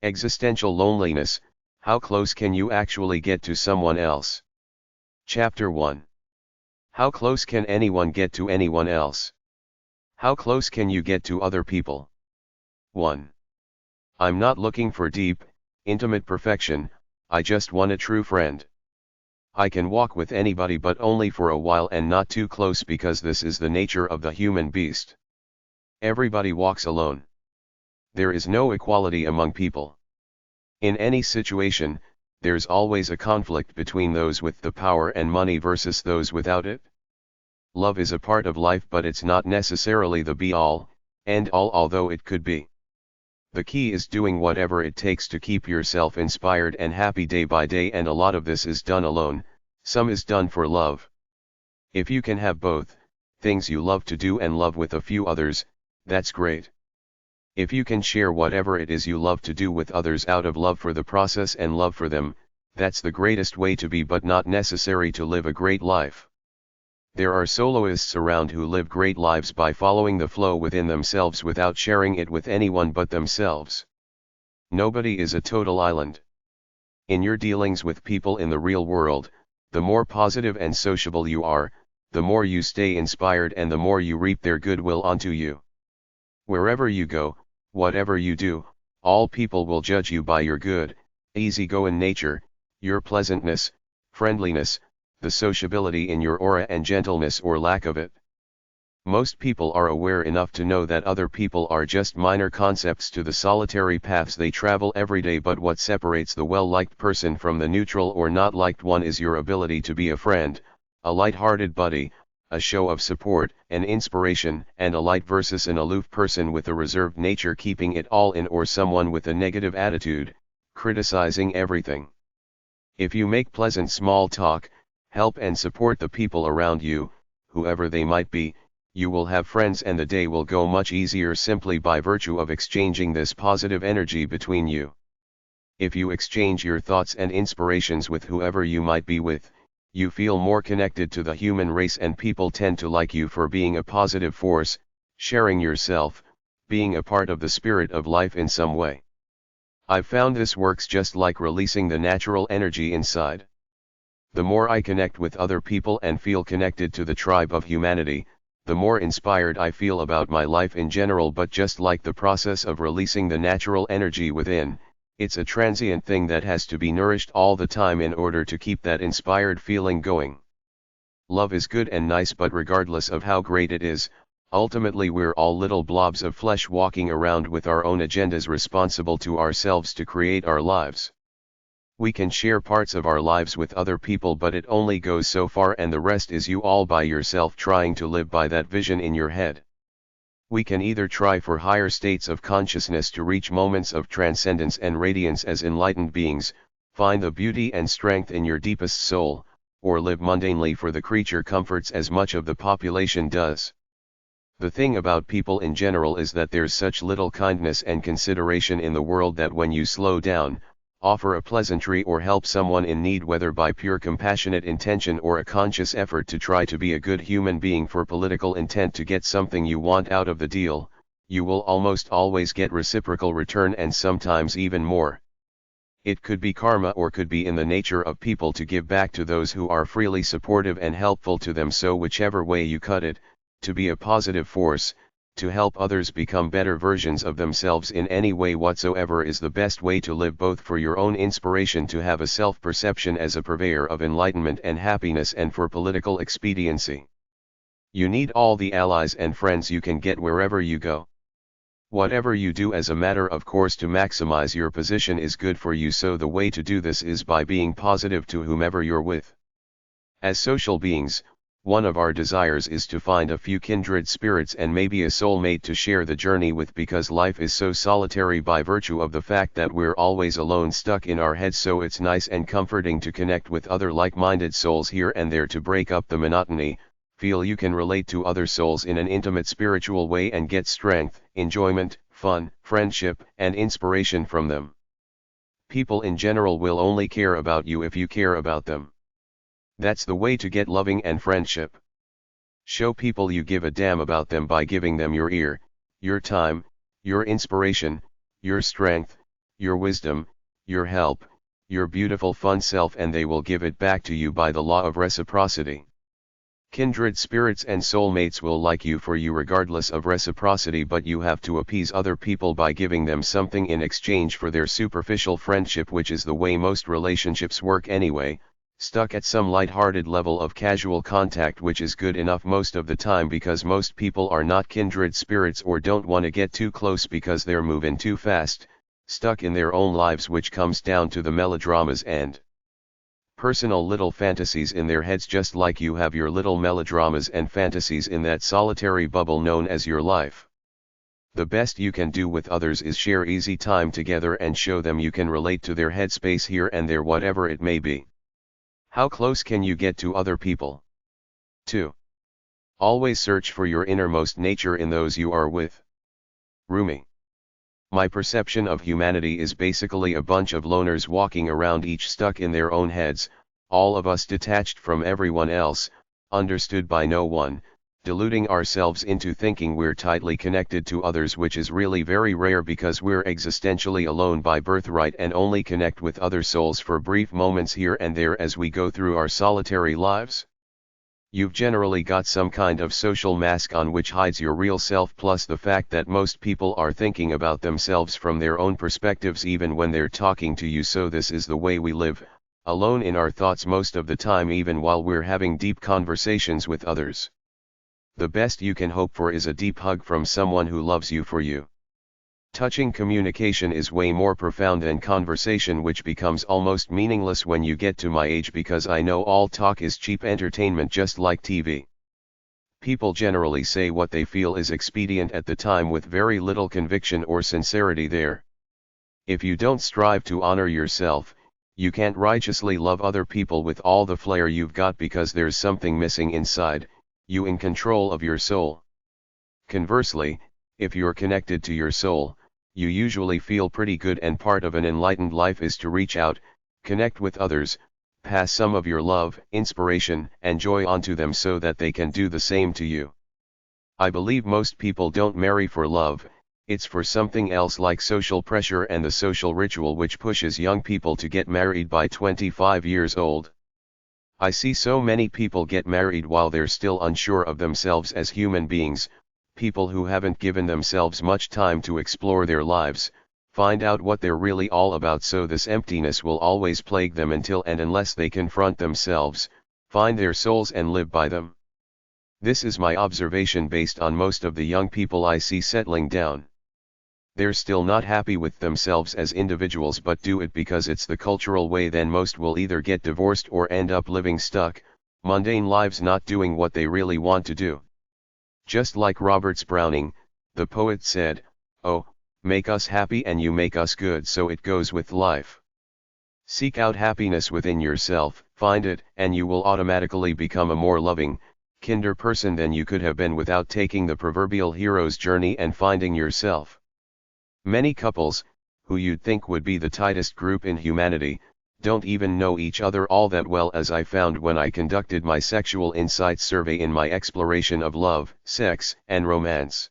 Existential loneliness, how close can you actually get to someone else? Chapter 1. How close can anyone get to anyone else? How close can you get to other people? 1. I'm not looking for deep, intimate perfection, I just want a true friend. I can walk with anybody but only for a while and not too close because this is the nature of the human beast. Everybody walks alone. There is no equality among people. In any situation, there's always a conflict between those with the power and money versus those without it. Love is a part of life, but it's not necessarily the be-all, end-all, although it could be. The key is doing whatever it takes to keep yourself inspired and happy day by day, and a lot of this is done alone, some is done for love. If you can have both, things you love to do and love with a few others, that's great. If you can share whatever it is you love to do with others out of love for the process and love for them, that's the greatest way to be, but not necessary to live a great life. There are soloists around who live great lives by following the flow within themselves without sharing it with anyone but themselves. Nobody is a total island. In your dealings with people in the real world, the more positive and sociable you are, the more you stay inspired and the more you reap their goodwill onto you. Wherever you go, whatever you do, all people will judge you by your good, easygoing nature, your pleasantness, friendliness, the sociability in your aura and gentleness or lack of it. Most people are aware enough to know that other people are just minor concepts to the solitary paths they travel every day, but what separates the well-liked person from the neutral or not liked one is your ability to be a friend, a light-hearted buddy, a show of support, an inspiration, and a light versus an aloof person with a reserved nature keeping it all in, or someone with a negative attitude, criticizing everything. If you make pleasant small talk, help and support the people around you, whoever they might be, you will have friends and the day will go much easier simply by virtue of exchanging this positive energy between you. If you exchange your thoughts and inspirations with whoever you might be with, you feel more connected to the human race and people tend to like you for being a positive force, sharing yourself, being a part of the spirit of life in some way. I've found this works just like releasing the natural energy inside. The more I connect with other people and feel connected to the tribe of humanity, the more inspired I feel about my life in general, but just like the process of releasing the natural energy within, it's a transient thing that has to be nourished all the time in order to keep that inspired feeling going. Love is good and nice, but regardless of how great it is, ultimately we're all little blobs of flesh walking around with our own agendas responsible to ourselves to create our lives. We can share parts of our lives with other people, but it only goes so far, and the rest is you all by yourself trying to live by that vision in your head. We can either try for higher states of consciousness to reach moments of transcendence and radiance as enlightened beings, find the beauty and strength in your deepest soul, or live mundanely for the creature comforts as much of the population does. The thing about people in general is that there's such little kindness and consideration in the world that when you slow down, offer a pleasantry or help someone in need, whether by pure compassionate intention or a conscious effort to try to be a good human being for political intent to get something you want out of the deal, you will almost always get reciprocal return, and sometimes even more. It could be karma or could be in the nature of people to give back to those who are freely supportive and helpful to them, so whichever way you cut it, to be a positive force, to help others become better versions of themselves in any way whatsoever is the best way to live, both for your own inspiration to have a self-perception as a purveyor of enlightenment and happiness, and for political expediency. You need all the allies and friends you can get wherever you go. Whatever you do as a matter of course to maximize your position is good for you, so the way to do this is by being positive to whomever you're with. As social beings, one of our desires is to find a few kindred spirits and maybe a soulmate to share the journey with, because life is so solitary by virtue of the fact that we're always alone, stuck in our heads, so it's nice and comforting to connect with other like-minded souls here and there to break up the monotony, feel you can relate to other souls in an intimate spiritual way and get strength, enjoyment, fun, friendship, and inspiration from them. People in general will only care about you if you care about them. That's the way to get loving and friendship. Show people you give a damn about them by giving them your ear, your time, your inspiration, your strength, your wisdom, your help, your beautiful fun self, and they will give it back to you by the law of reciprocity. Kindred spirits and soulmates will like you for you regardless of reciprocity, but you have to appease other people by giving them something in exchange for their superficial friendship, which is the way most relationships work anyway, stuck at some light-hearted level of casual contact, which is good enough most of the time because most people are not kindred spirits or don't want to get too close because they're moving too fast, stuck in their own lives, which comes down to the melodramas and personal little fantasies in their heads, just like you have your little melodramas and fantasies in that solitary bubble known as your life. The best you can do with others is share easy time together and show them you can relate to their headspace here and there, whatever it may be. How close can you get to other people? 2. Always search for your innermost nature in those you are with. Rumi. My perception of humanity is basically a bunch of loners walking around, each stuck in their own heads, all of us detached from everyone else, understood by no one, deluding ourselves into thinking we're tightly connected to others, which is really very rare because we're existentially alone by birthright and only connect with other souls for brief moments here and there as we go through our solitary lives. You've generally got some kind of social mask on which hides your real self, plus the fact that most people are thinking about themselves from their own perspectives even when they're talking to you, so this is the way we live, alone in our thoughts most of the time, even while we're having deep conversations with others. The best you can hope for is a deep hug from someone who loves you for you. Touching communication is way more profound than conversation, which becomes almost meaningless when you get to my age, because I know all talk is cheap entertainment, just like TV. People generally say what they feel is expedient at the time with very little conviction or sincerity there. If you don't strive to honor yourself, you can't righteously love other people with all the flair you've got, because there's something missing inside, you in control of your soul. Conversely, if you're connected to your soul, you usually feel pretty good, and part of an enlightened life is to reach out, connect with others, pass some of your love, inspiration, and joy onto them so that they can do the same to you. I believe most people don't marry for love, it's for something else, like social pressure and the social ritual which pushes young people to get married by 25 years old. I see so many people get married while they're still unsure of themselves as human beings, people who haven't given themselves much time to explore their lives, find out what they're really all about, so this emptiness will always plague them until and unless they confront themselves, find their souls and live by them. This is my observation based on most of the young people I see settling down. They're still not happy with themselves as individuals, but do it because it's the cultural way. Then most will either get divorced or end up living stuck, mundane lives, not doing what they really want to do. Just like Roberts Browning, the poet, said, "Oh, make us happy and you make us good," so it goes with life. Seek out happiness within yourself, find it, and you will automatically become a more loving, kinder person than you could have been without taking the proverbial hero's journey and finding yourself. Many couples, who you'd think would be the tightest group in humanity, don't even know each other all that well, as I found when I conducted my sexual insights survey in my exploration of love, sex, and romance.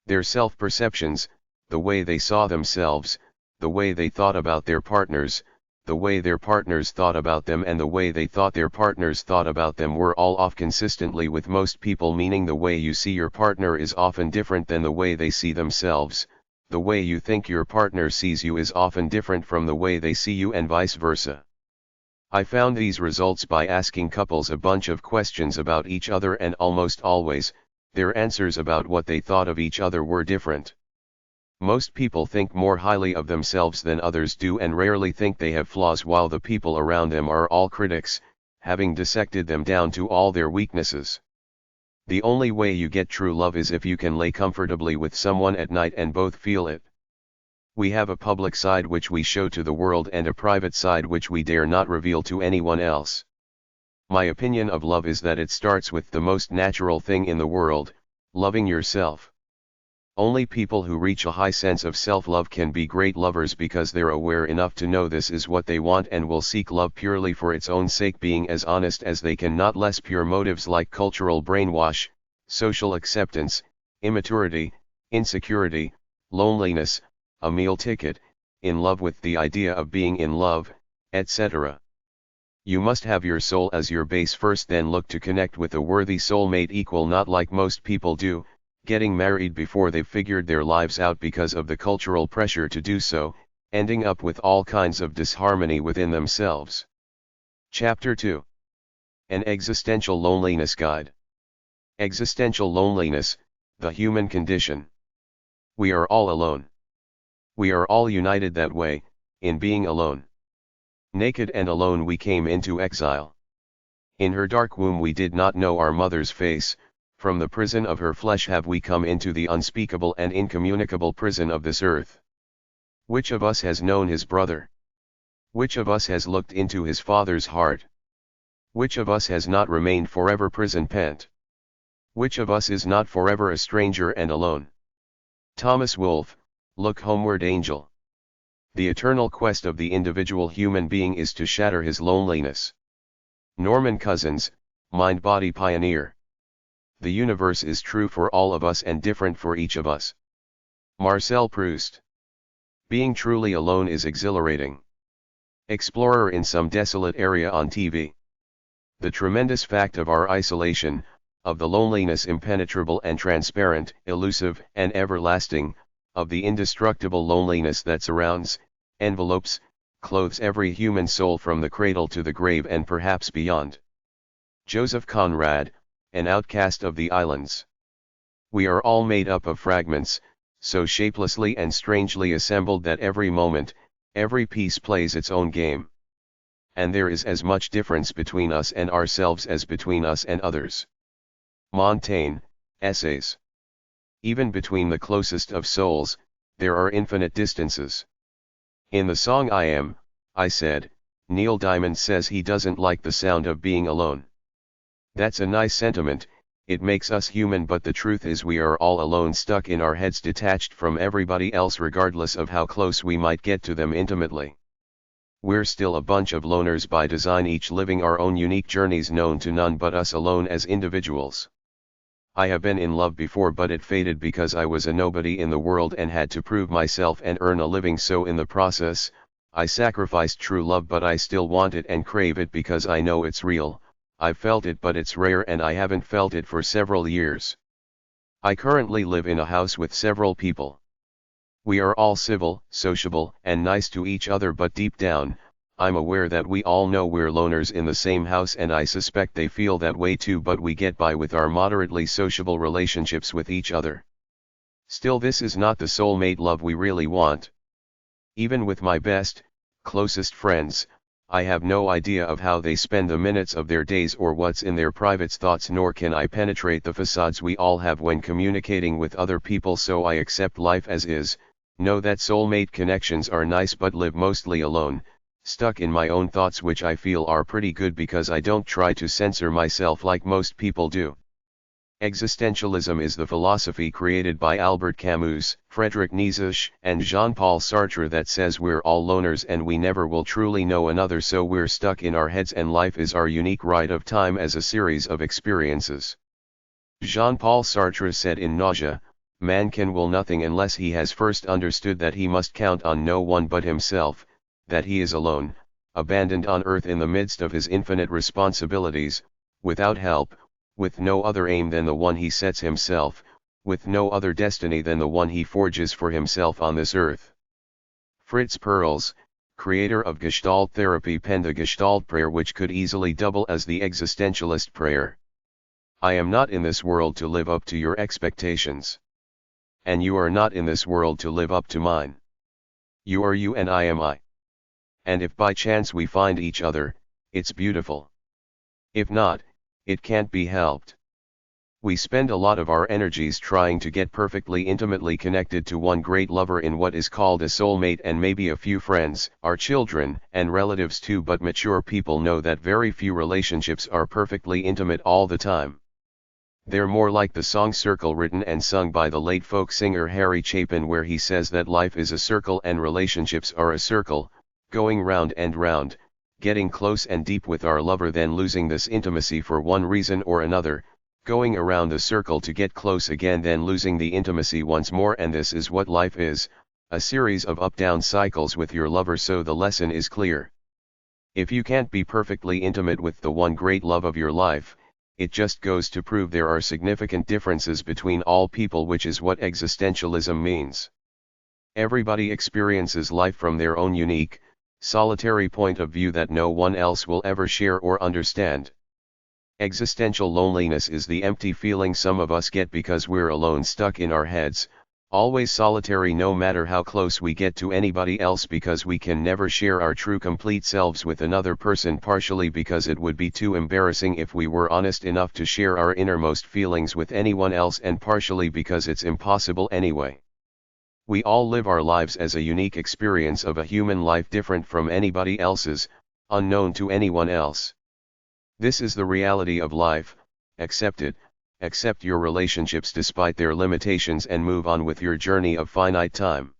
Their self-perceptions, the way they saw themselves, the way they thought about their partners, the way their partners thought about them, and the way they thought their partners thought about them were all off consistently with most people, meaning the way you see your partner is often different than the way they see themselves. The way you think your partner sees you is often different from the way they see you, and vice versa. I found these results by asking couples a bunch of questions about each other, and almost always, their answers about what they thought of each other were different. Most people think more highly of themselves than others do, and rarely think they have flaws, while the people around them are all critics, having dissected them down to all their weaknesses. The only way you get true love is if you can lay comfortably with someone at night and both feel it. We have a public side which we show to the world and a private side which we dare not reveal to anyone else. My opinion of love is that it starts with the most natural thing in the world, loving yourself. Only people who reach a high sense of self-love can be great lovers, because they're aware enough to know this is what they want and will seek love purely for its own sake, being as honest as they can, not less pure motives like cultural brainwash, social acceptance, immaturity, insecurity, loneliness, a meal ticket, in love with the idea of being in love, etc. You must have your soul as your base first, then look to connect with a worthy soulmate equal, not like most people do, getting married before they've figured their lives out because of the cultural pressure to do so, ending up with all kinds of disharmony within themselves. Chapter 2. An Existential Loneliness Guide. Existential loneliness, the human condition. We are all alone. We are all united that way, in being alone. Naked and alone we came into exile. In her dark womb we did not know our mother's face, from the prison of her flesh have we come into the unspeakable and incommunicable prison of this earth. Which of us has known his brother? Which of us has looked into his father's heart? Which of us has not remained forever prison pent? Which of us is not forever a stranger and alone? Thomas Wolfe, Look Homeward Angel. The eternal quest of the individual human being is to shatter his loneliness. Norman Cousins, Mind-Body Pioneer. The universe is true for all of us and different for each of us. Marcel Proust. Being truly alone is exhilarating. Explorer in some desolate area on TV. The tremendous fact of our isolation, of the loneliness impenetrable and transparent, elusive and everlasting, of the indestructible loneliness that surrounds, envelopes, clothes every human soul from the cradle to the grave and perhaps beyond. Joseph Conrad, an outcast of the islands. We are all made up of fragments, so shapelessly and strangely assembled that every moment, every piece plays its own game. And there is as much difference between us and ourselves as between us and others. Montaigne, Essays. Even between the closest of souls, there are infinite distances. In the song I Am, I Said, Neil Diamond says he doesn't like the sound of being alone. That's a nice sentiment, it makes us human, but the truth is we are all alone, stuck in our heads, detached from everybody else regardless of how close we might get to them intimately. We're still a bunch of loners by design, each living our own unique journeys known to none but us alone as individuals. I have been in love before, but it faded because I was a nobody in the world and had to prove myself and earn a living, so in the process, I sacrificed true love, but I still want it and crave it because I know it's real. I've felt it, but it's rare and I haven't felt it for several years. I currently live in a house with several people. We are all civil, sociable, and nice to each other, but deep down, I'm aware that we all know we're loners in the same house, and I suspect they feel that way too, but we get by with our moderately sociable relationships with each other. Still, this is not the soulmate love we really want. Even with my best, closest friends, I have no idea of how they spend the minutes of their days or what's in their private thoughts, nor can I penetrate the facades we all have when communicating with other people, so I accept life as is, know that soulmate connections are nice, but live mostly alone, stuck in my own thoughts, which I feel are pretty good because I don't try to censor myself like most people do. Existentialism is the philosophy created by Albert Camus, Friedrich Nietzsche, and Jean-Paul Sartre that says we're all loners and we never will truly know another, so we're stuck in our heads and life is our unique ride of time as a series of experiences. Jean-Paul Sartre said in Nausea, "Man can will nothing unless he has first understood that he must count on no one but himself, that he is alone, abandoned on earth in the midst of his infinite responsibilities, without help, with no other aim than the one he sets himself, with no other destiny than the one he forges for himself on this earth." Fritz Perls, creator of Gestalt therapy, penned the Gestalt Prayer, which could easily double as the existentialist prayer. I am not in this world to live up to your expectations. And you are not in this world to live up to mine. You are you and I am I. And if by chance we find each other, it's beautiful. If not, it can't be helped. We spend a lot of our energies trying to get perfectly intimately connected to one great lover in what is called a soulmate, and maybe a few friends, our children, and relatives too, but mature people know that very few relationships are perfectly intimate all the time. They're more like the song Circle, written and sung by the late folk singer Harry Chapin, where he says that life is a circle and relationships are a circle, going round and round, getting close and deep with our lover, then losing this intimacy for one reason or another, going around the circle to get close again, then losing the intimacy once more, and this is what life is, a series of up-down cycles with your lover, so the lesson is clear. If you can't be perfectly intimate with the one great love of your life, it just goes to prove there are significant differences between all people, which is what existentialism means. Everybody experiences life from their own unique, solitary point of view that no one else will ever share or understand. Existential loneliness is the empty feeling some of us get because we're alone, stuck in our heads, always solitary no matter how close we get to anybody else, because we can never share our true complete selves with another person, partially because it would be too embarrassing if we were honest enough to share our innermost feelings with anyone else, and partially because it's impossible anyway. We all live our lives as a unique experience of a human life, different from anybody else's, unknown to anyone else. This is the reality of life. Accept it. Accept your relationships despite their limitations and move on with your journey of finite time.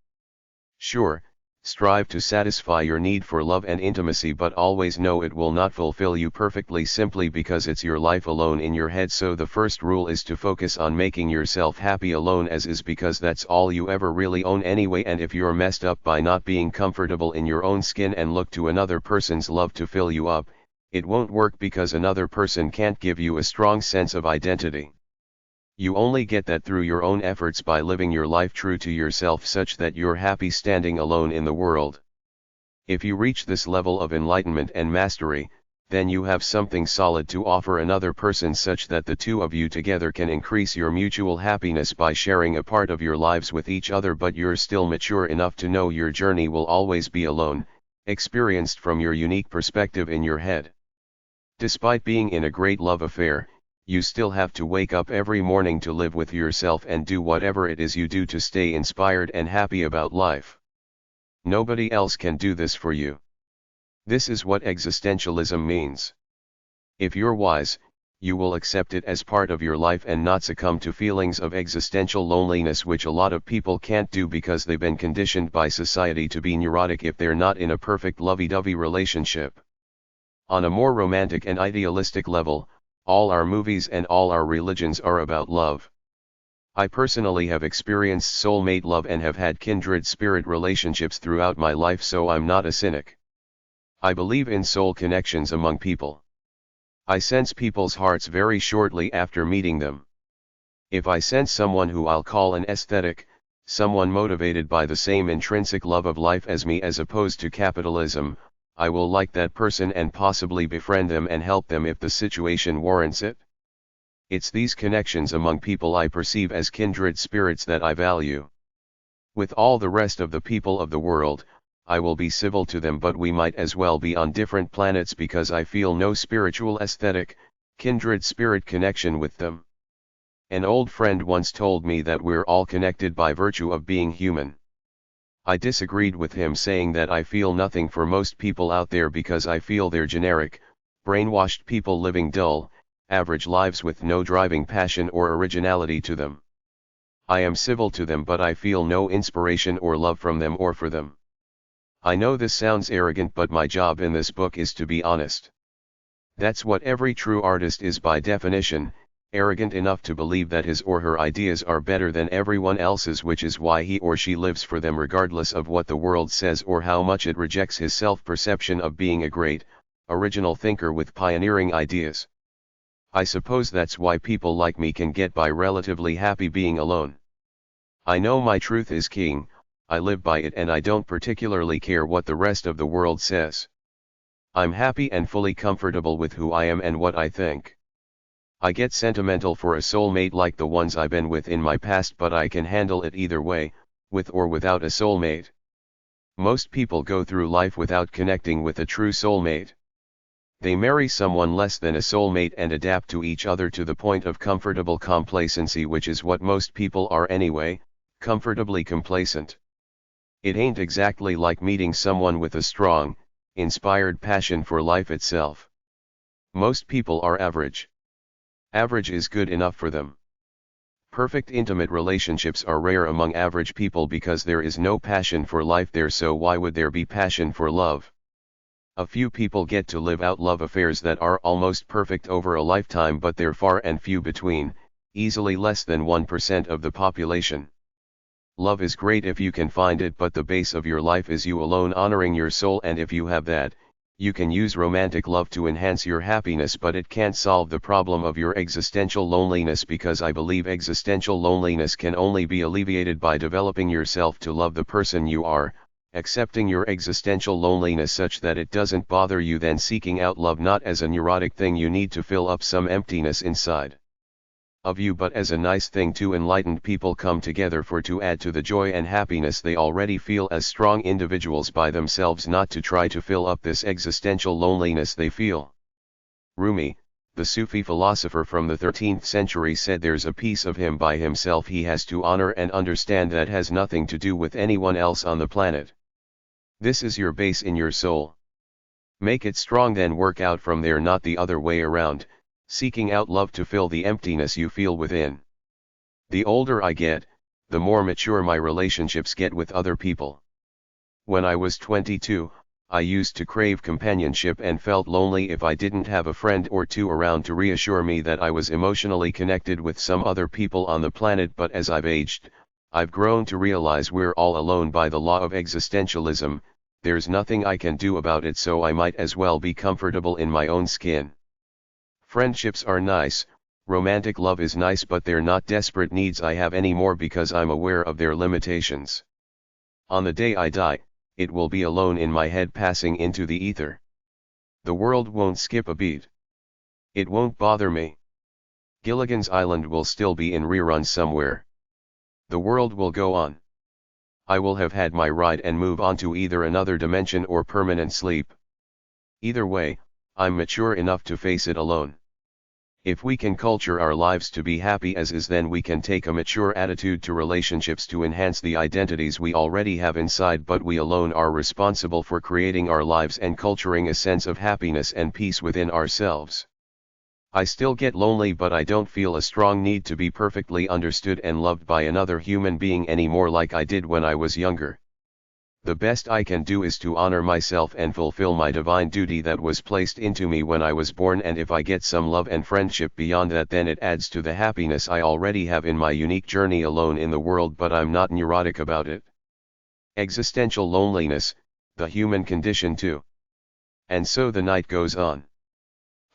Sure, strive to satisfy your need for love and intimacy, but always know it will not fulfill you perfectly simply because it's your life alone in your head. So the first rule is to focus on making yourself happy alone as is, because that's all you ever really own anyway. And if you're messed up by not being comfortable in your own skin and look to another person's love to fill you up, it won't work, because another person can't give you a strong sense of identity. You only get that through your own efforts by living your life true to yourself, such that you're happy standing alone in the world. If you reach this level of enlightenment and mastery, then you have something solid to offer another person, such that the two of you together can increase your mutual happiness by sharing a part of your lives with each other. But you're still mature enough to know your journey will always be alone, experienced from your unique perspective in your head. Despite being in a great love affair, you still have to wake up every morning to live with yourself and do whatever it is you do to stay inspired and happy about life. Nobody else can do this for you. This is what existentialism means. If you're wise, you will accept it as part of your life and not succumb to feelings of existential loneliness, which a lot of people can't do because they've been conditioned by society to be neurotic if they're not in a perfect lovey-dovey relationship. On a more romantic and idealistic level, all our movies and all our religions are about love. I personally have experienced soulmate love and have had kindred spirit relationships throughout my life, so I'm not a cynic. I believe in soul connections among people. I sense people's hearts very shortly after meeting them. If I sense someone who I'll call an aesthetic, someone motivated by the same intrinsic love of life as me as opposed to capitalism, I will like that person and possibly befriend them and help them if the situation warrants it. It's these connections among people I perceive as kindred spirits that I value. With all the rest of the people of the world, I will be civil to them, but we might as well be on different planets because I feel no spiritual aesthetic, kindred spirit connection with them. An old friend once told me that we're all connected by virtue of being human. I disagreed with him, saying that I feel nothing for most people out there because I feel they're generic, brainwashed people living dull, average lives with no driving passion or originality to them. I am civil to them, but I feel no inspiration or love from them or for them. I know this sounds arrogant, but my job in this book is to be honest. That's what every true artist is by definition, arrogant enough to believe that his or her ideas are better than everyone else's, which is why he or she lives for them regardless of what the world says or how much it rejects his self-perception of being a great, original thinker with pioneering ideas. I suppose that's why people like me can get by relatively happy being alone. I know my truth is king, I live by it, and I don't particularly care what the rest of the world says. I'm happy and fully comfortable with who I am and what I think. I get sentimental for a soulmate like the ones I've been with in my past, but I can handle it either way, with or without a soulmate. Most people go through life without connecting with a true soulmate. They marry someone less than a soulmate and adapt to each other to the point of comfortable complacency, which is what most people are anyway, comfortably complacent. It ain't exactly like meeting someone with a strong, inspired passion for life itself. Most people are average. Average is good enough for them. Perfect intimate relationships are rare among average people because there is no passion for life there, so why would there be passion for love? A few people get to live out love affairs that are almost perfect over a lifetime, but they're far and few between, easily less than 1% of the population. Love is great if you can find it, but the base of your life is you alone honoring your soul, and if you have that, you can use romantic love to enhance your happiness, but it can't solve the problem of your existential loneliness, because I believe existential loneliness can only be alleviated by developing yourself to love the person you are, accepting your existential loneliness such that it doesn't bother you, then seeking out love not as a neurotic thing you need to fill up some emptiness inside of you, but as a nice thing two enlightened people come together for to add to the joy and happiness they already feel as strong individuals by themselves, not to try to fill up this existential loneliness they feel. Rumi, the Sufi philosopher from the 13th century, said there's a piece of him by himself he has to honor and understand that has nothing to do with anyone else on the planet. This is your base in your soul. Make it strong, then work out from there, not the other way around, seeking out love to fill the emptiness you feel within. The older I get, the more mature my relationships get with other people. When I was 22, I used to crave companionship and felt lonely if I didn't have a friend or two around to reassure me that I was emotionally connected with some other people on the planet. But as I've aged, I've grown to realize we're all alone by the law of existentialism. There's nothing I can do about it, so I might as well be comfortable in my own skin. Friendships are nice, romantic love is nice, but they're not desperate needs I have anymore because I'm aware of their limitations. On the day I die, it will be alone in my head, passing into the ether. The world won't skip a beat. It won't bother me. Gilligan's Island will still be in rerun somewhere. The world will go on. I will have had my ride and move on to either another dimension or permanent sleep. Either way, I'm mature enough to face it alone. If we can culture our lives to be happy as is, then we can take a mature attitude to relationships to enhance the identities we already have inside, but we alone are responsible for creating our lives and culturing a sense of happiness and peace within ourselves. I still get lonely, but I don't feel a strong need to be perfectly understood and loved by another human being anymore like I did when I was younger. The best I can do is to honor myself and fulfill my divine duty that was placed into me when I was born, and if I get some love and friendship beyond that, then it adds to the happiness I already have in my unique journey alone in the world, but I'm not neurotic about it. Existential loneliness, the human condition too. And so the night goes on.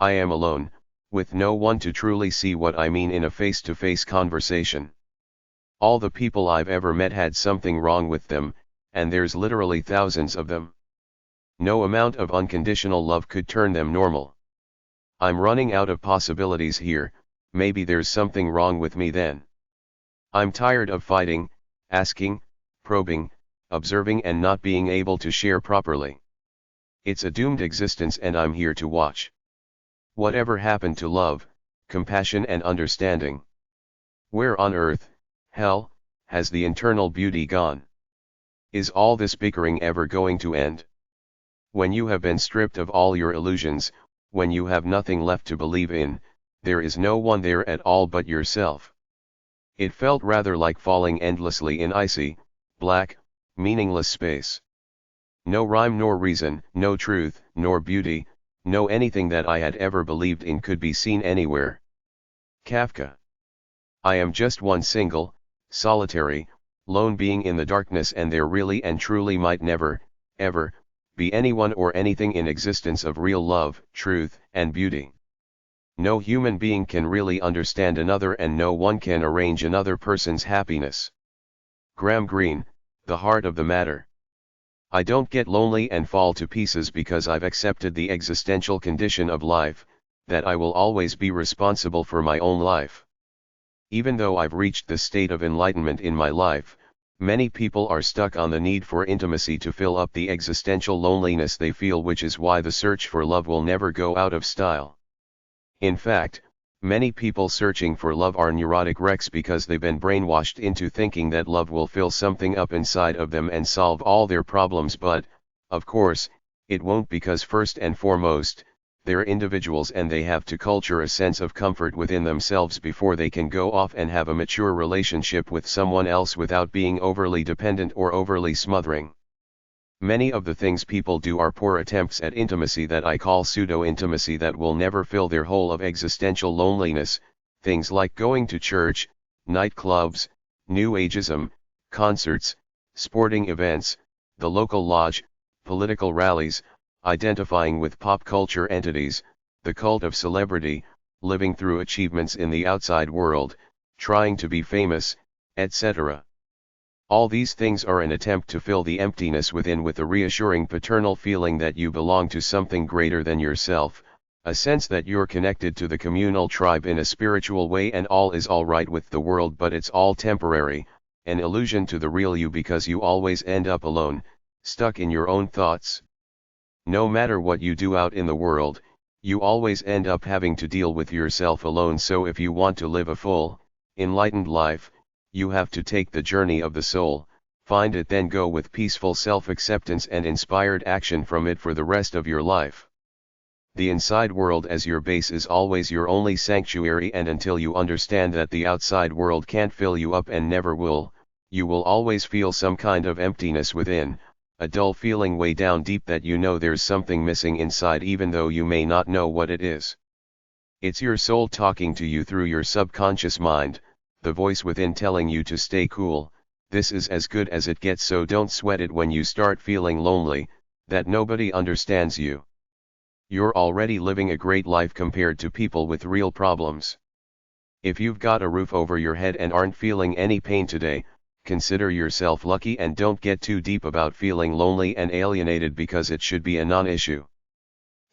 I am alone, with no one to truly see what I mean in a face-to-face conversation. All the people I've ever met had something wrong with them, and there's literally thousands of them. No amount of unconditional love could turn them normal. I'm running out of possibilities here. Maybe there's something wrong with me then. I'm tired of fighting, asking, probing, observing, and not being able to share properly. It's a doomed existence, and I'm here to watch. Whatever happened to love, compassion, and understanding? Where on earth, hell, has the internal beauty gone? Is all this bickering ever going to end? When you have been stripped of all your illusions, when you have nothing left to believe in, there is no one there at all but yourself. It felt rather like falling endlessly in icy, black, meaningless space. No rhyme nor reason, no truth, nor beauty, no anything that I had ever believed in could be seen anywhere. Kafka. I am just one single, solitary, lone being in the darkness, and there really and truly might never, ever, be anyone or anything in existence of real love, truth, and beauty. No human being can really understand another, and no one can arrange another person's happiness. Graham Greene, The Heart of the Matter. I don't get lonely and fall to pieces because I've accepted the existential condition of life, that I will always be responsible for my own life. Even though I've reached the state of enlightenment in my life, many people are stuck on the need for intimacy to fill up the existential loneliness they feel, which is why the search for love will never go out of style. In fact, many people searching for love are neurotic wrecks because they've been brainwashed into thinking that love will fill something up inside of them and solve all their problems, but, of course, it won't, because first and foremost, they're individuals and they have to culture a sense of comfort within themselves before they can go off and have a mature relationship with someone else without being overly dependent or overly smothering. Many of the things people do are poor attempts at intimacy that I call pseudo-intimacy that will never fill their hole of existential loneliness, things like going to church, nightclubs, New Ageism, concerts, sporting events, the local lodge, political rallies, identifying with pop culture entities, the cult of celebrity, living through achievements in the outside world, trying to be famous, etc. All these things are an attempt to fill the emptiness within with a reassuring paternal feeling that you belong to something greater than yourself, a sense that you're connected to the communal tribe in a spiritual way and all is alright with the world, but it's all temporary, an illusion to the real you because you always end up alone, stuck in your own thoughts. No matter what you do out in the world, you always end up having to deal with yourself alone, so if you want to live a full, enlightened life, you have to take the journey of the soul, find it, then go with peaceful self-acceptance and inspired action from it for the rest of your life. The inside world as your base is always your only sanctuary, and until you understand that the outside world can't fill you up and never will, you will always feel some kind of emptiness within, a dull feeling way down deep that you know there's something missing inside even though you may not know what it is. It's your soul talking to you through your subconscious mind, the voice within telling you to stay cool, this is as good as it gets, so don't sweat it when you start feeling lonely, that nobody understands you. You're already living a great life compared to people with real problems. If you've got a roof over your head and aren't feeling any pain today, consider yourself lucky and don't get too deep about feeling lonely and alienated because it should be a non-issue.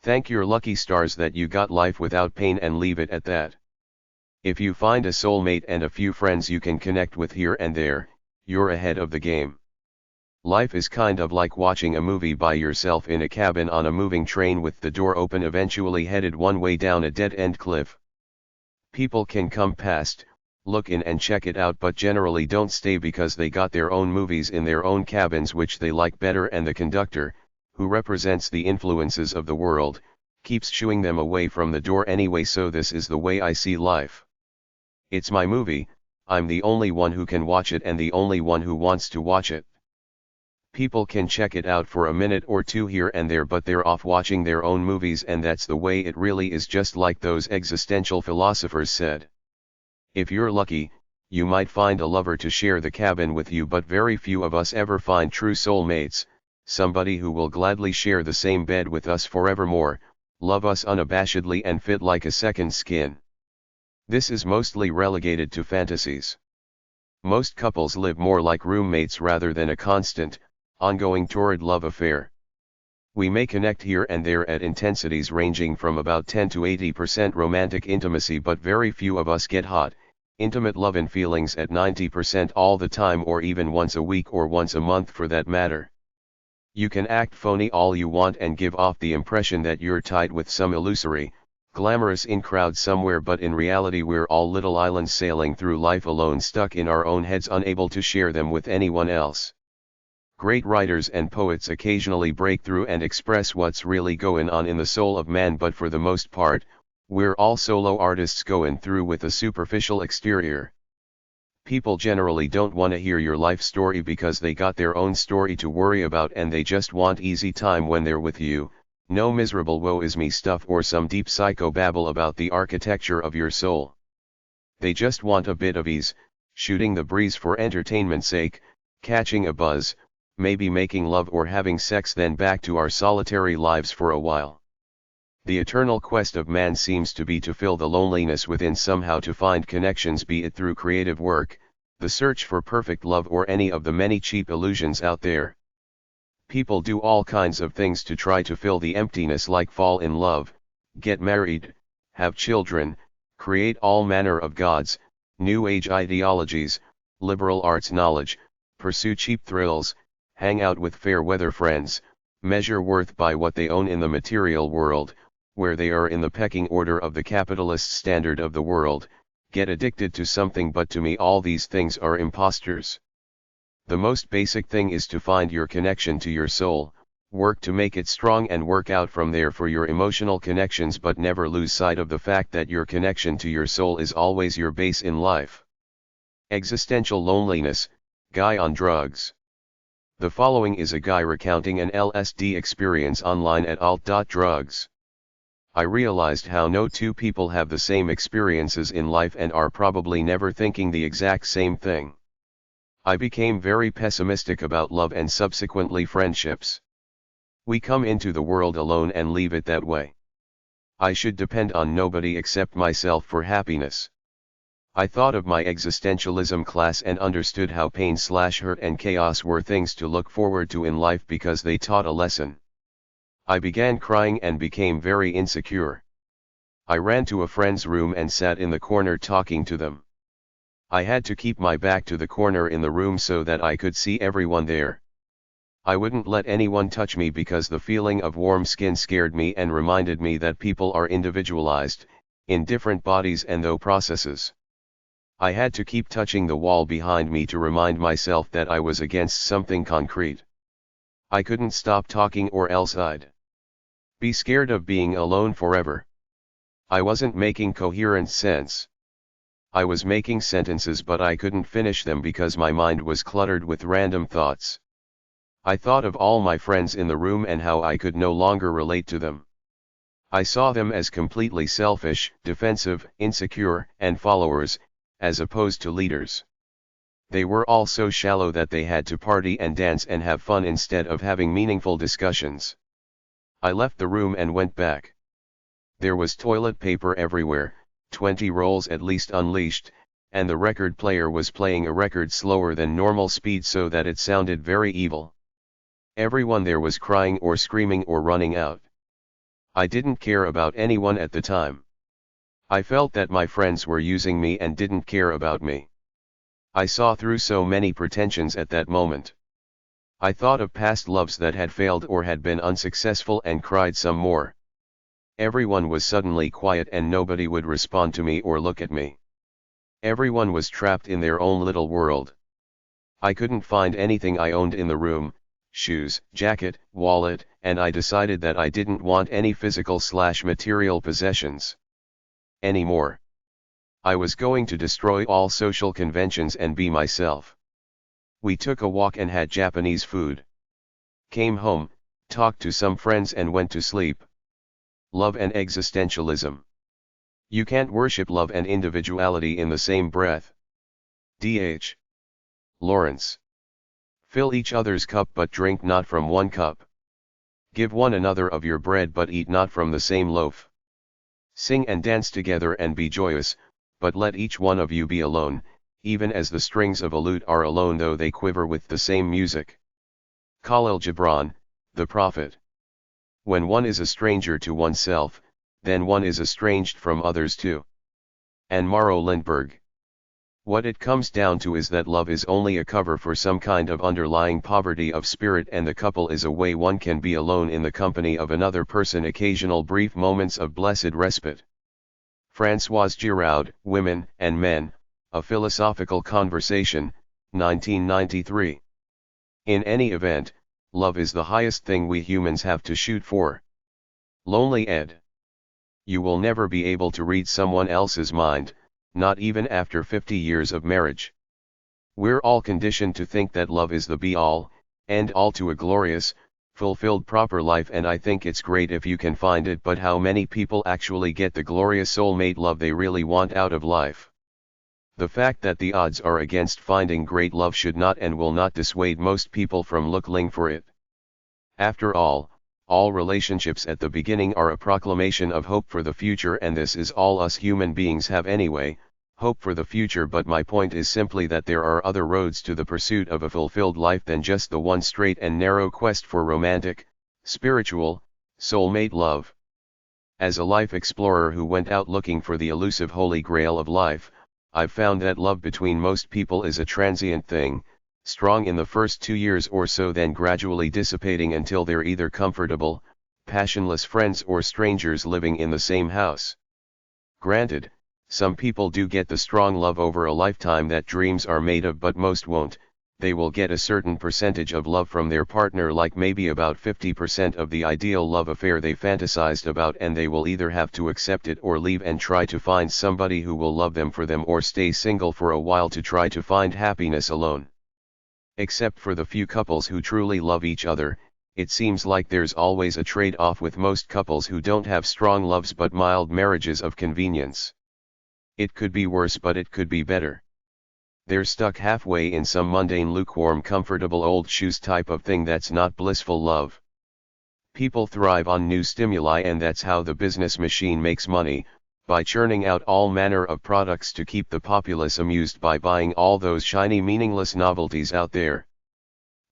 Thank your lucky stars that you got life without pain and leave it at that. If you find a soulmate and a few friends you can connect with here and there, you're ahead of the game. Life is kind of like watching a movie by yourself in a cabin on a moving train with the door open, eventually headed one way down a dead-end cliff. People can come past, look in and check it out, but generally don't stay because they got their own movies in their own cabins which they like better, and the conductor, who represents the influences of the world, keeps shooing them away from the door anyway. So this is the way I see life. It's my movie, I'm the only one who can watch it and the only one who wants to watch it. People can check it out for a minute or two here and there, but they're off watching their own movies, and that's the way it really is, just like those existential philosophers said. If you're lucky, you might find a lover to share the cabin with you, but very few of us ever find true soulmates, somebody who will gladly share the same bed with us forevermore, love us unabashedly and fit like a second skin. This is mostly relegated to fantasies. Most couples live more like roommates rather than a constant, ongoing torrid love affair. We may connect here and there at intensities ranging from about 10 to 80% romantic intimacy, but very few of us get hot, intimate love and feelings at 90% all the time, or even once a week or once a month for that matter. You can act phony all you want and give off the impression that you're tight with some illusory, glamorous in-crowd somewhere, but in reality we're all little islands sailing through life alone, stuck in our own heads, unable to share them with anyone else. Great writers and poets occasionally break through and express what's really going on in the soul of man, but for the most part, we're all solo artists going through with a superficial exterior. People generally don't want to hear your life story because they got their own story to worry about, and they just want easy time when they're with you. No miserable woe is me stuff or some deep psychobabble about the architecture of your soul. They just want a bit of ease, shooting the breeze for entertainment's sake, catching a buzz, maybe making love or having sex, then back to our solitary lives for a while. The eternal quest of man seems to be to fill the loneliness within somehow, to find connections, be it through creative work, the search for perfect love, or any of the many cheap illusions out there. People do all kinds of things to try to fill the emptiness, like fall in love, get married, have children, create all manner of gods, new age ideologies, liberal arts knowledge, pursue cheap thrills, hang out with fair weather friends, measure worth by what they own in the material world, where they are in the pecking order of the capitalist standard of the world, get addicted to something. But to me all these things are imposters. The most basic thing is to find your connection to your soul, work to make it strong and work out from there for your emotional connections, but never lose sight of the fact that your connection to your soul is always your base in life. Existential loneliness, guy on drugs. The following is a guy recounting an LSD experience online at alt.drugs. I realized how no two people have the same experiences in life and are probably never thinking the exact same thing. I became very pessimistic about love and subsequently friendships. We come into the world alone and leave it that way. I should depend on nobody except myself for happiness. I thought of my existentialism class and understood how pain/hurt and chaos were things to look forward to in life because they taught a lesson. I began crying and became very insecure. I ran to a friend's room and sat in the corner talking to them. I had to keep my back to the corner in the room so that I could see everyone there. I wouldn't let anyone touch me because the feeling of warm skin scared me and reminded me that people are individualized, in different bodies and though processes. I had to keep touching the wall behind me to remind myself that I was against something concrete. I couldn't stop talking or else I'd be scared of being alone forever. I wasn't making coherent sense. I was making sentences but I couldn't finish them because my mind was cluttered with random thoughts. I thought of all my friends in the room and how I could no longer relate to them. I saw them as completely selfish, defensive, insecure, and followers, as opposed to leaders. They were all so shallow that they had to party and dance and have fun instead of having meaningful discussions. I left the room and went back. There was toilet paper everywhere, 20 rolls at least unleashed, and the record player was playing a record slower than normal speed so that it sounded very evil. Everyone there was crying or screaming or running out. I didn't care about anyone at the time. I felt that my friends were using me and didn't care about me. I saw through so many pretensions at that moment. I thought of past loves that had failed or had been unsuccessful and cried some more. Everyone was suddenly quiet and nobody would respond to me or look at me. Everyone was trapped in their own little world. I couldn't find anything I owned in the room, shoes, jacket, wallet, and I decided that I didn't want any physical/material possessions anymore. I was going to destroy all social conventions and be myself. We took a walk and had Japanese food. Came home, talked to some friends and went to sleep. Love and existentialism. You can't worship love and individuality in the same breath. D.H. Lawrence. Fill each other's cup but drink not from one cup. Give one another of your bread but eat not from the same loaf. Sing and dance together and be joyous, but let each one of you be alone, even as the strings of a lute are alone though they quiver with the same music. Khalil Gibran, the Prophet. When one is a stranger to oneself, then one is estranged from others too. And Maro Lindbergh. What it comes down to is that love is only a cover for some kind of underlying poverty of spirit and the couple is a way one can be alone in the company of another person, occasional brief moments of blessed respite. Françoise Giraud, Women and Men, A Philosophical Conversation, 1993. In any event, love is the highest thing we humans have to shoot for. Lonely Ed. You will never be able to read someone else's mind, not even after 50 years of marriage. We're all conditioned to think that love is the be-all, end-all to a glorious, fulfilled proper life, and I think it's great if you can find it, but how many people actually get the glorious soulmate love they really want out of life? The fact that the odds are against finding great love should not and will not dissuade most people from looking for it. After all relationships at the beginning are a proclamation of hope for the future, and this is all us human beings have anyway, hope for the future. But my point is simply that there are other roads to the pursuit of a fulfilled life than just the one straight and narrow quest for romantic, spiritual, soulmate love. As a life explorer who went out looking for the elusive holy grail of life, I've found that love between most people is a transient thing, strong in the first 2 years or so, then gradually dissipating until they're either comfortable, passionless friends or strangers living in the same house. Granted, some people do get the strong love over a lifetime that dreams are made of, but most won't. They will get a certain percentage of love from their partner, like maybe about 50% of the ideal love affair they fantasized about, and they will either have to accept it or leave and try to find somebody who will love them for them, or stay single for a while to try to find happiness alone. Except for the few couples who truly love each other, it seems like there's always a trade-off with most couples who don't have strong loves but mild marriages of convenience. It could be worse, but it could be better. They're stuck halfway in some mundane lukewarm comfortable old shoes type of thing that's not blissful love. People thrive on new stimuli, and that's how the business machine makes money, by churning out all manner of products to keep the populace amused by buying all those shiny meaningless novelties out there.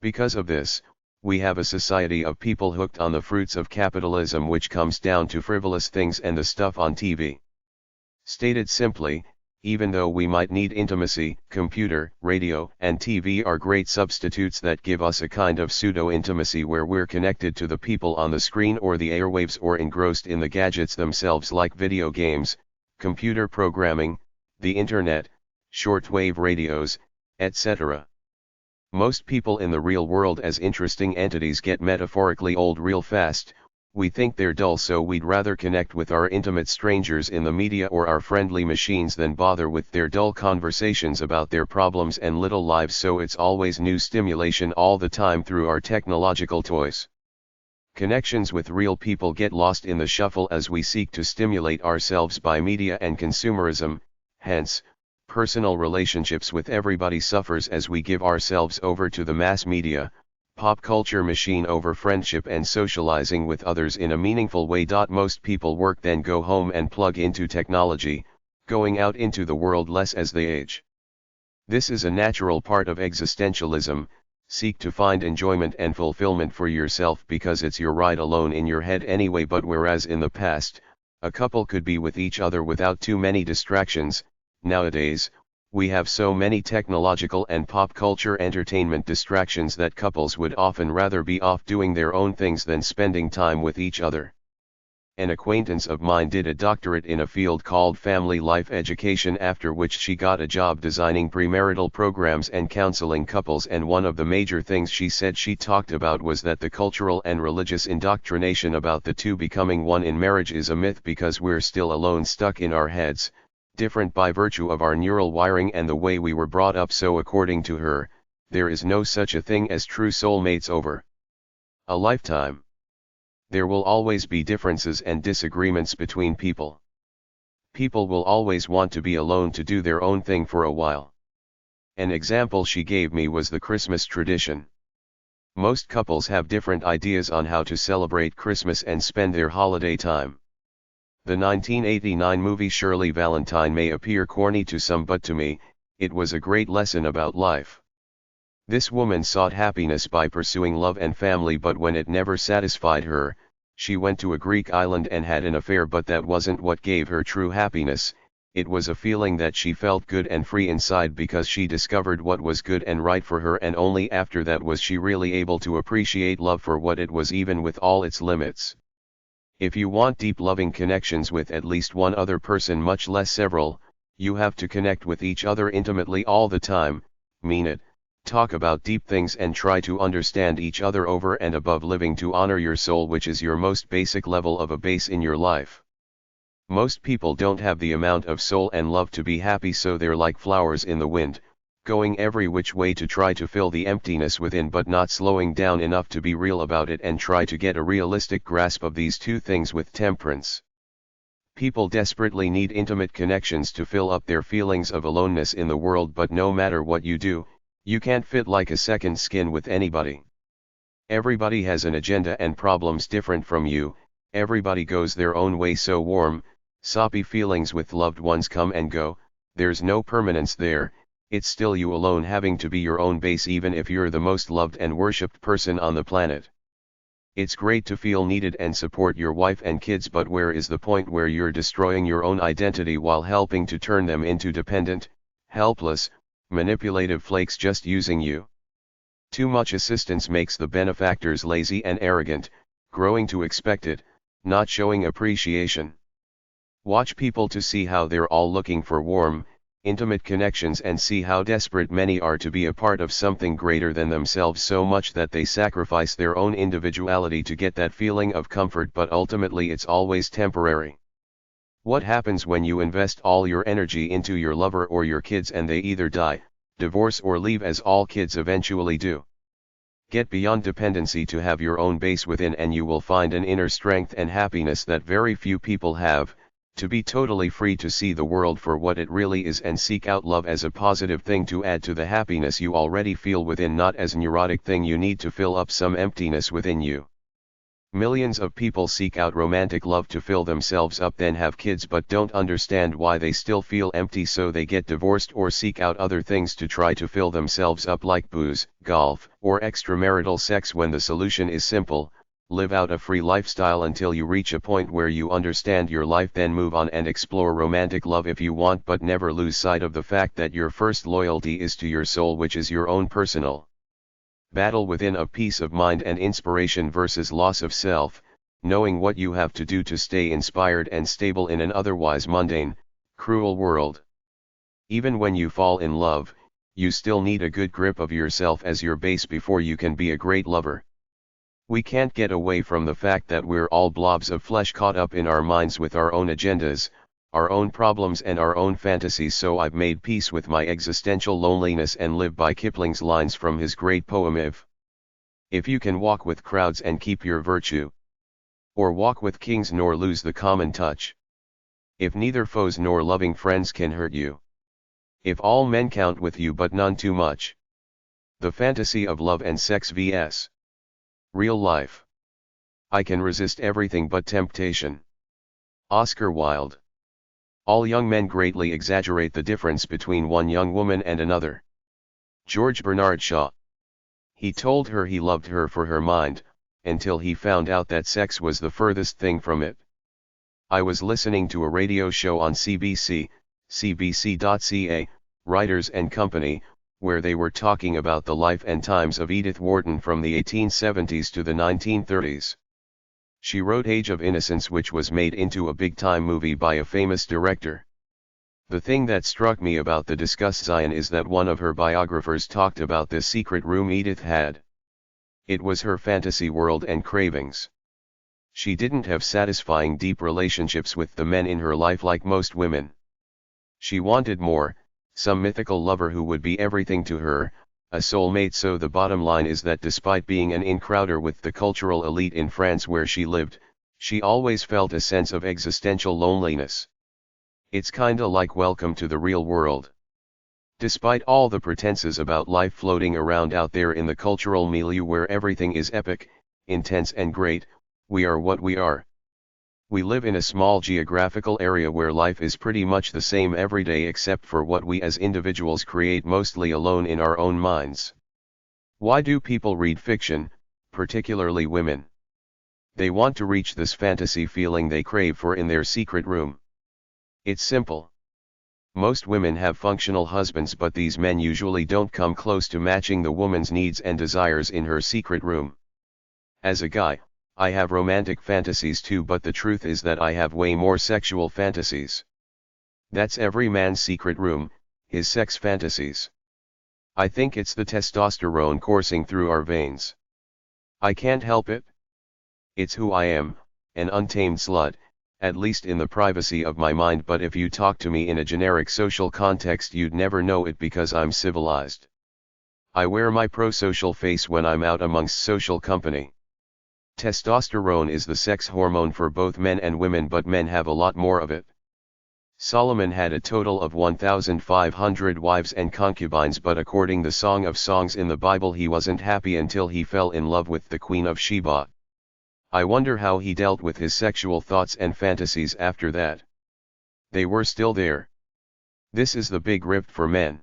Because of this, we have a society of people hooked on the fruits of capitalism, which comes down to frivolous things and the stuff on TV. Stated simply, even though we might need intimacy, computer, radio, and TV are great substitutes that give us a kind of pseudo-intimacy where we're connected to the people on the screen or the airwaves or engrossed in the gadgets themselves, like video games, computer programming, the internet, shortwave radios, etc. Most people in the real world as interesting entities get metaphorically old real fast. We think they're dull, so we'd rather connect with our intimate strangers in the media or our friendly machines than bother with their dull conversations about their problems and little lives, so it's always new stimulation all the time through our technological toys. Connections with real people get lost in the shuffle as we seek to stimulate ourselves by media and consumerism, hence, personal relationships with everybody suffers as we give ourselves over to the mass media, pop culture machine over friendship and socializing with others in a meaningful way. Most people work then go home and plug into technology, going out into the world less as they age. This is a natural part of existentialism. Seek to find enjoyment and fulfillment for yourself because it's your ride alone in your head anyway. But whereas in the past, a couple could be with each other without too many distractions, nowadays, we have so many technological and pop culture entertainment distractions that couples would often rather be off doing their own things than spending time with each other. An acquaintance of mine did a doctorate in a field called family life education, after which she got a job designing premarital programs and counseling couples, and one of the major things she said she talked about was that the cultural and religious indoctrination about the two becoming one in marriage is a myth because we're still alone, stuck in our heads, different by virtue of our neural wiring and the way we were brought up. So according to her, there is no such a thing as true soulmates over a lifetime. There will always be differences and disagreements between people. People will always want to be alone to do their own thing for a while. An example she gave me was the Christmas tradition. Most couples have different ideas on how to celebrate Christmas and spend their holiday time. The 1989 movie Shirley Valentine may appear corny to some, but to me, it was a great lesson about life. This woman sought happiness by pursuing love and family, but when it never satisfied her, she went to a Greek island and had an affair. But that wasn't what gave her true happiness. It was a feeling that she felt good and free inside because she discovered what was good and right for her, and only after that was she really able to appreciate love for what it was, even with all its limits. If you want deep loving connections with at least one other person, much less several, you have to connect with each other intimately all the time, mean it, talk about deep things and try to understand each other over and above living to honor your soul, which is your most basic level of a base in your life. Most people don't have the amount of soul and love to be happy, so they're like flowers in the wind, going every which way to try to fill the emptiness within, but not slowing down enough to be real about it and try to get a realistic grasp of these two things with temperance. People desperately need intimate connections to fill up their feelings of aloneness in the world, but no matter what you do, you can't fit like a second skin with anybody. Everybody has an agenda and problems different from you. Everybody goes their own way, so warm, soppy feelings with loved ones come and go. There's no permanence there. It's still you alone having to be your own base, even if you're the most loved and worshipped person on the planet. It's great to feel needed and support your wife and kids, but where is the point where you're destroying your own identity while helping to turn them into dependent, helpless, manipulative flakes just using you? Too much assistance makes the benefactors lazy and arrogant, growing to expect it, not showing appreciation. Watch people to see how they're all looking for warm, intimate connections, and see how desperate many are to be a part of something greater than themselves, so much that they sacrifice their own individuality to get that feeling of comfort, but ultimately it's always temporary. What happens when you invest all your energy into your lover or your kids and they either die, divorce, or leave, as all kids eventually do? Get beyond dependency to have your own base within, and you will find an inner strength and happiness that very few people have. To be totally free to see the world for what it really is and seek out love as a positive thing to add to the happiness you already feel within, not as a neurotic thing you need to fill up some emptiness within you. Millions of people seek out romantic love to fill themselves up, then have kids but don't understand why they still feel empty, so they get divorced or seek out other things to try to fill themselves up like booze, golf, or extramarital sex, when the solution is simple: live out a free lifestyle until you reach a point where you understand your life, then move on and explore romantic love if you want, but never lose sight of the fact that your first loyalty is to your soul, which is your own personal battle within of peace of mind and inspiration versus loss of self, knowing what you have to do to stay inspired and stable in an otherwise mundane, cruel world. Even when you fall in love, you still need a good grip of yourself as your base before you can be a great lover. We can't get away from the fact that we're all blobs of flesh caught up in our minds with our own agendas, our own problems and our own fantasies, so I've made peace with my existential loneliness and live by Kipling's lines from his great poem If you can walk with crowds and keep your virtue, or walk with kings nor lose the common touch, if neither foes nor loving friends can hurt you, if all men count with you but none too much, the fantasy of love and sex vs. real life. I can resist everything but temptation. Oscar Wilde. All young men greatly exaggerate the difference between one young woman and another. George Bernard Shaw. He told her he loved her for her mind, until he found out that sex was the furthest thing from it. I was listening to a radio show on CBC, cbc.ca, Writers and Company, where they were talking about the life and times of Edith Wharton from the 1870s to the 1930s. She wrote Age of Innocence, which was made into a big-time movie by a famous director. The thing that struck me about the discussed Zion is that one of her biographers talked about this secret room Edith had. It was her fantasy world and cravings. She didn't have satisfying deep relationships with the men in her life like most women. She wanted more, some mythical lover who would be everything to her, a soulmate. So the bottom line is that despite being an in-crowder with the cultural elite in France where she lived, she always felt a sense of existential loneliness. It's kinda like Welcome to the Real World. Despite all the pretenses about life floating around out there in the cultural milieu where everything is epic, intense and great, we are what we are. We live in a small geographical area where life is pretty much the same every day except for what we as individuals create mostly alone in our own minds. Why do people read fiction, particularly women? They want to reach this fantasy feeling they crave for in their secret room. It's simple. Most women have functional husbands, but these men usually don't come close to matching the woman's needs and desires in her secret room. As a guy, I have romantic fantasies too, but the truth is that I have way more sexual fantasies. That's every man's secret room, his sex fantasies. I think it's the testosterone coursing through our veins. I can't help it. It's who I am, an untamed slut, at least in the privacy of my mind, but if you talk to me in a generic social context you'd never know it because I'm civilized. I wear my pro-social face when I'm out amongst social company. Testosterone is the sex hormone for both men and women, but men have a lot more of it. Solomon had a total of 1,500 wives and concubines, but according to the Song of Songs in the Bible he wasn't happy until he fell in love with the Queen of Sheba. I wonder how he dealt with his sexual thoughts and fantasies after that. They were still there. This is the big rift for men.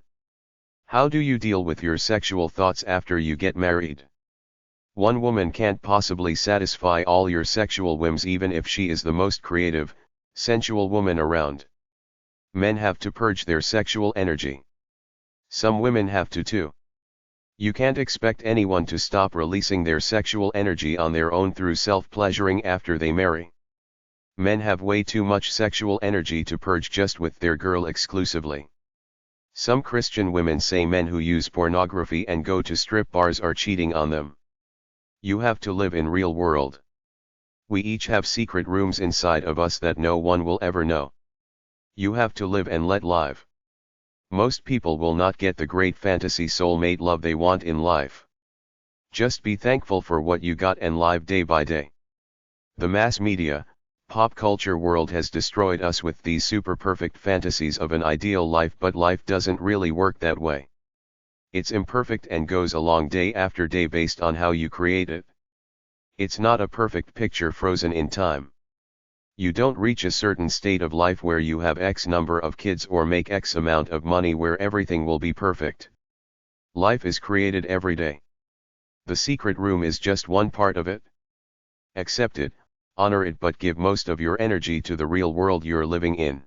How do you deal with your sexual thoughts after you get married? One woman can't possibly satisfy all your sexual whims even if she is the most creative, sensual woman around. Men have to purge their sexual energy. Some women have to too. You can't expect anyone to stop releasing their sexual energy on their own through self-pleasuring after they marry. Men have way too much sexual energy to purge just with their girl exclusively. Some Christian women say men who use pornography and go to strip bars are cheating on them. You have to live in real world. We each have secret rooms inside of us that no one will ever know. You have to live and let live. Most people will not get the great fantasy soulmate love they want in life. Just be thankful for what you got and live day by day. The mass media, Pop culture world has destroyed us with these super perfect fantasies of an ideal life, but life doesn't really work that way. It's imperfect and goes along day after day based on how you create it. It's not a perfect picture frozen in time. You don't reach a certain state of life where you have X number of kids or make X amount of money where everything will be perfect. Life is created every day. The secret room is just one part of it. Accept it, honor it, but give most of your energy to the real world you're living in.